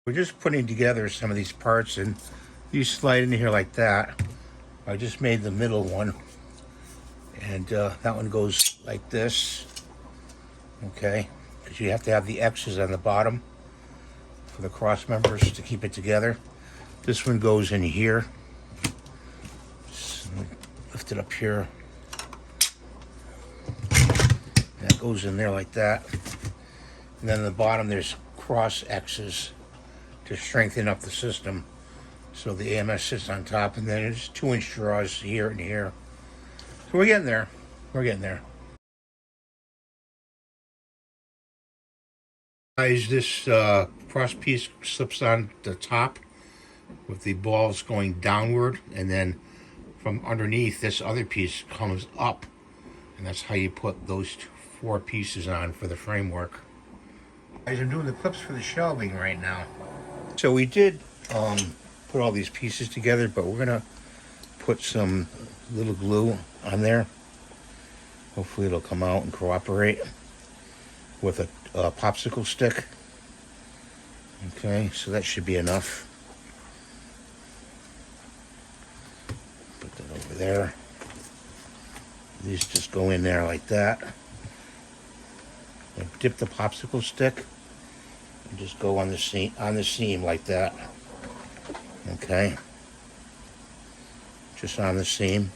We're just putting together some of these parts, and you slide in here like that. I just made the middle one, and that one goes like this, okay? Because you have to have the X's on the bottom for the cross members to keep it together. This one goes in here. Just lift it up here. That goes in there like that. And then at the bottom there's cross X's to strengthen up the system. So the AMS sits on top, and then there's 2-inch draws here and here. So we're getting there. We're getting there. Guys, this cross piece slips on the top with the balls going downward, and then from underneath this other piece comes up, and that's how you put those 4 pieces on for the framework. Guys, I'm doing the clips for the shelving right now. So we did put all these pieces together, but we're gonna put some little glue on there. Hopefully it'll come out and cooperate with a popsicle stick. Okay, so that should be enough. Put that over there. These just go in there like that. And dip the popsicle stick and just go on the seam like that. Okay, just on the seam.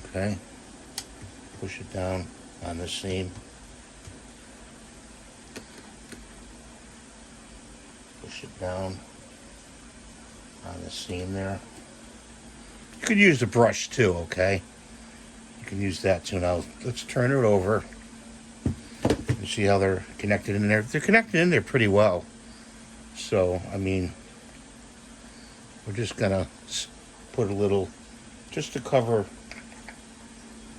Okay, push it down on the seam. Push it down on the seam there. You could use the brush too, okay? You can use that too. Now let's turn it over and see how they're connected in there. They're connected in there pretty well. So, I mean, we're just gonna put a little, just to cover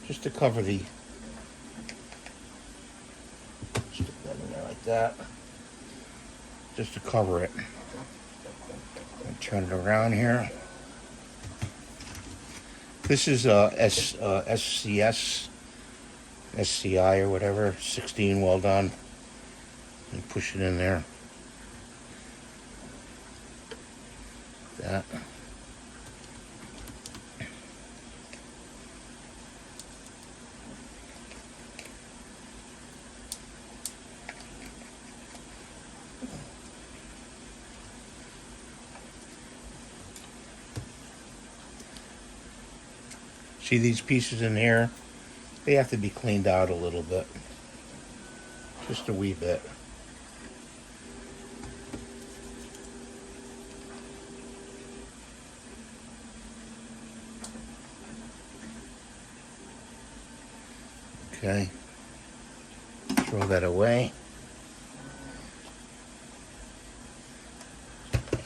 the, stick that in there like that, just to cover it. And turn it around here. This is SCS, SCI or whatever, 16 well done. And push it in there. That. See these pieces in here? They have to be cleaned out a little bit. Just a wee bit. Okay. Throw that away.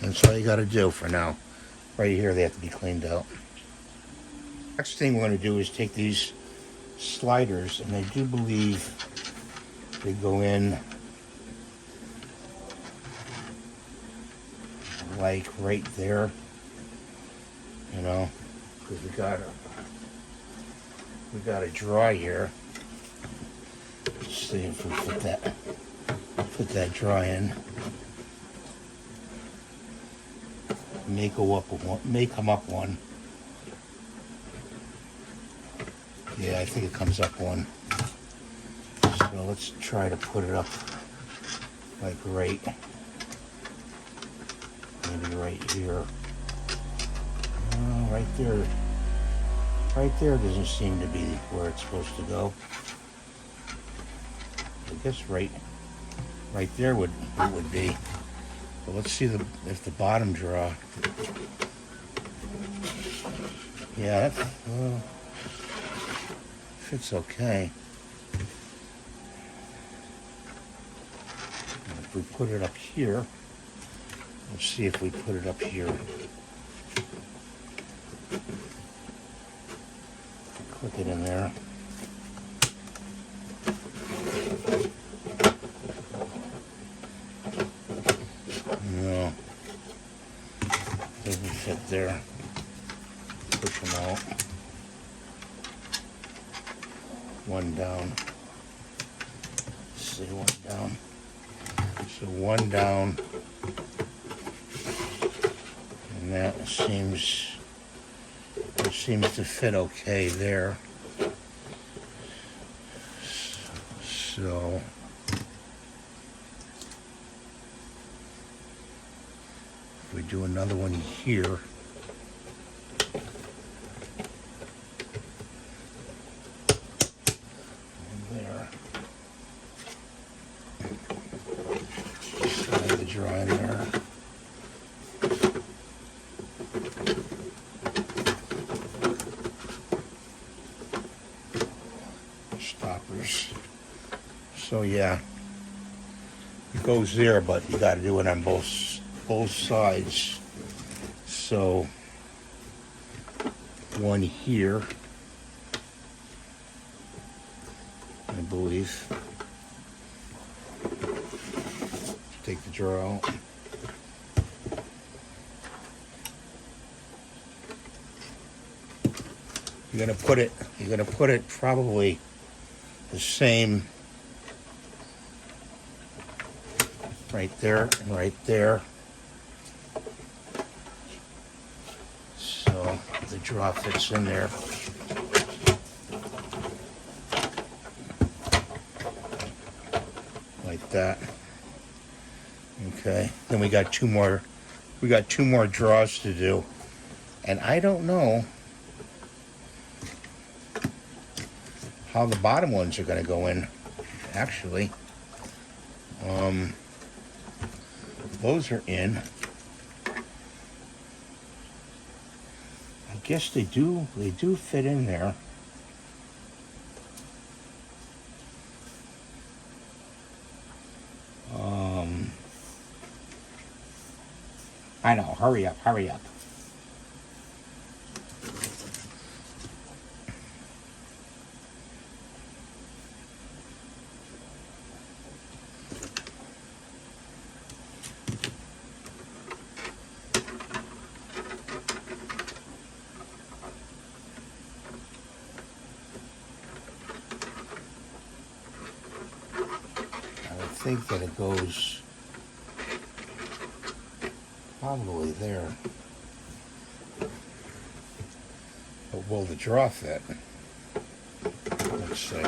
That's all you got to do for now. Right here, they have to be cleaned out. Next thing we're going to do is take these sliders, and I do believe they go in like right there, you know, because we got a draw here. Let's see if we put that draw in. May come up one. Yeah, I think it comes up one. So let's try to put it up like maybe right here. Oh, right there. Right there doesn't seem to be where it's supposed to go. I guess right there would be. But let's see if the bottom draw. Yeah, fits okay. And if we put it up here, let's see if we put it up here. Click it in there. No, doesn't fit there. Push them out. One down. Let's see, one down. So one down. And that seems to fit okay there. So if we do another one here, and there, slide the draw in there. Stoppers. So yeah, it goes there, but you got to do it on both sides. So one here, I believe. Take the drawer out. You're gonna put it probably the same right there and right there. So the draw fits in there. Like that. Okay. Then we got two more draws to do. And I don't know how the bottom ones are going to go in, actually. Those are in. I guess they do fit in there. I know, hurry up. I think that it goes probably there. But will the draw fit? Let's see.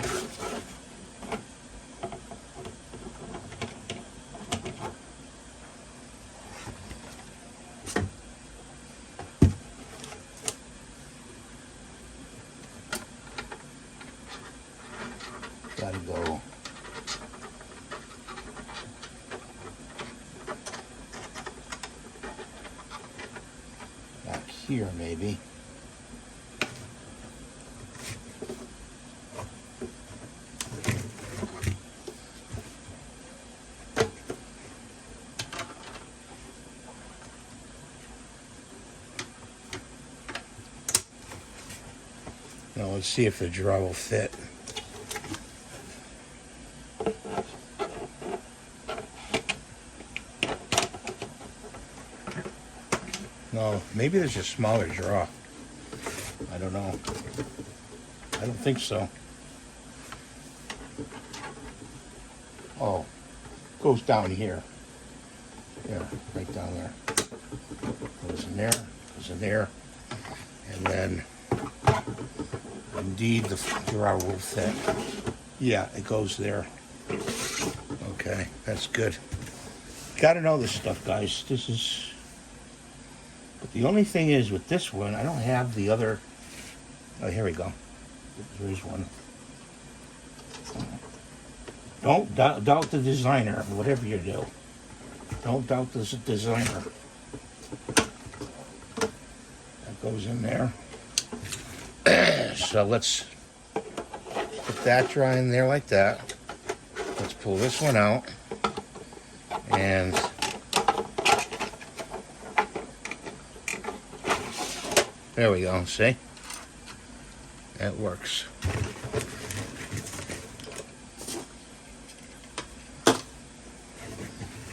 Gotta go. Back here, maybe. Now let's see if the draw will fit. No, maybe there's a smaller draw. I don't know. I don't think so. Oh, goes down here. Yeah, right down there. Goes in there, and then indeed the draw will fit. Yeah, it goes there. Okay, that's good. Got to know this stuff, guys. This is. But the only thing is with this one, I don't have the other. Oh, here we go. There's one. Don't doubt the designer, whatever you do. Don't doubt the designer. That goes in there. So let's put that draw in there like that. Let's pull this one out. And there we go, see? That works.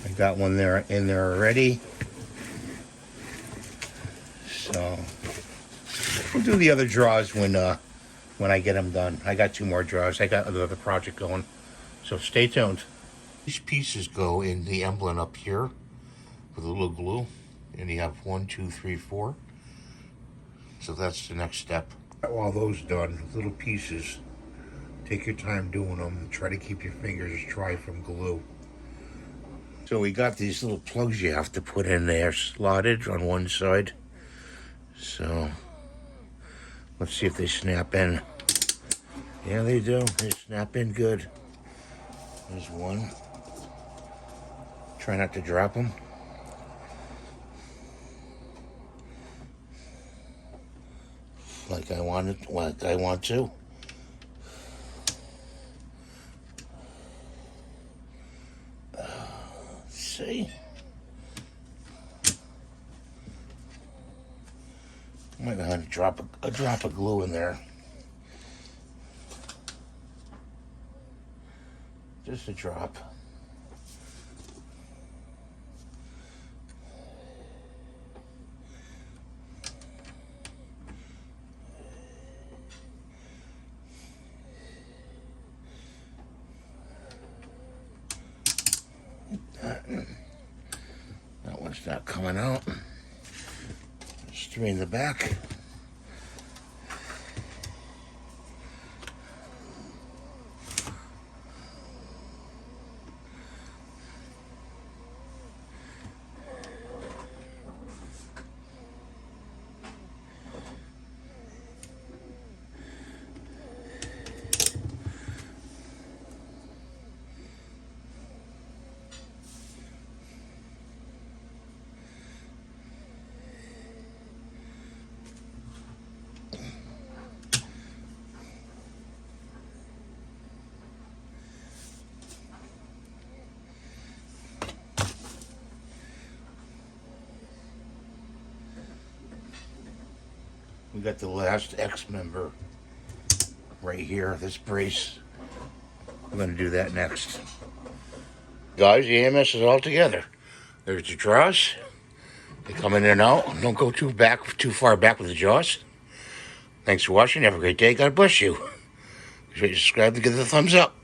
I got one there in there already. So we'll do the other draws when I get them done. I got two more draws. I got another project going. So stay tuned. These pieces go in the emblem up here with a little glue. And you have 1, 2, 3, 4. So that's the next step. All those done, little pieces. Take your time doing them. Try to keep your fingers dry from glue. So we got these little plugs you have to put in there, slotted on one side. So let's see if they snap in. Yeah, they do. They snap in good. There's one. Try not to drop them. Like I want to. See? I might have to drop a drop of glue in there. Just a drop. That one's not coming out. Just three in the back. We got the last X member right here, this brace. We're going to do that next. Guys, the AMS is all together. There's the jaws. They come in and out. Don't go too far back with the jaws. Thanks for watching. Have a great day. God bless you. Be sure to subscribe to give it a thumbs up.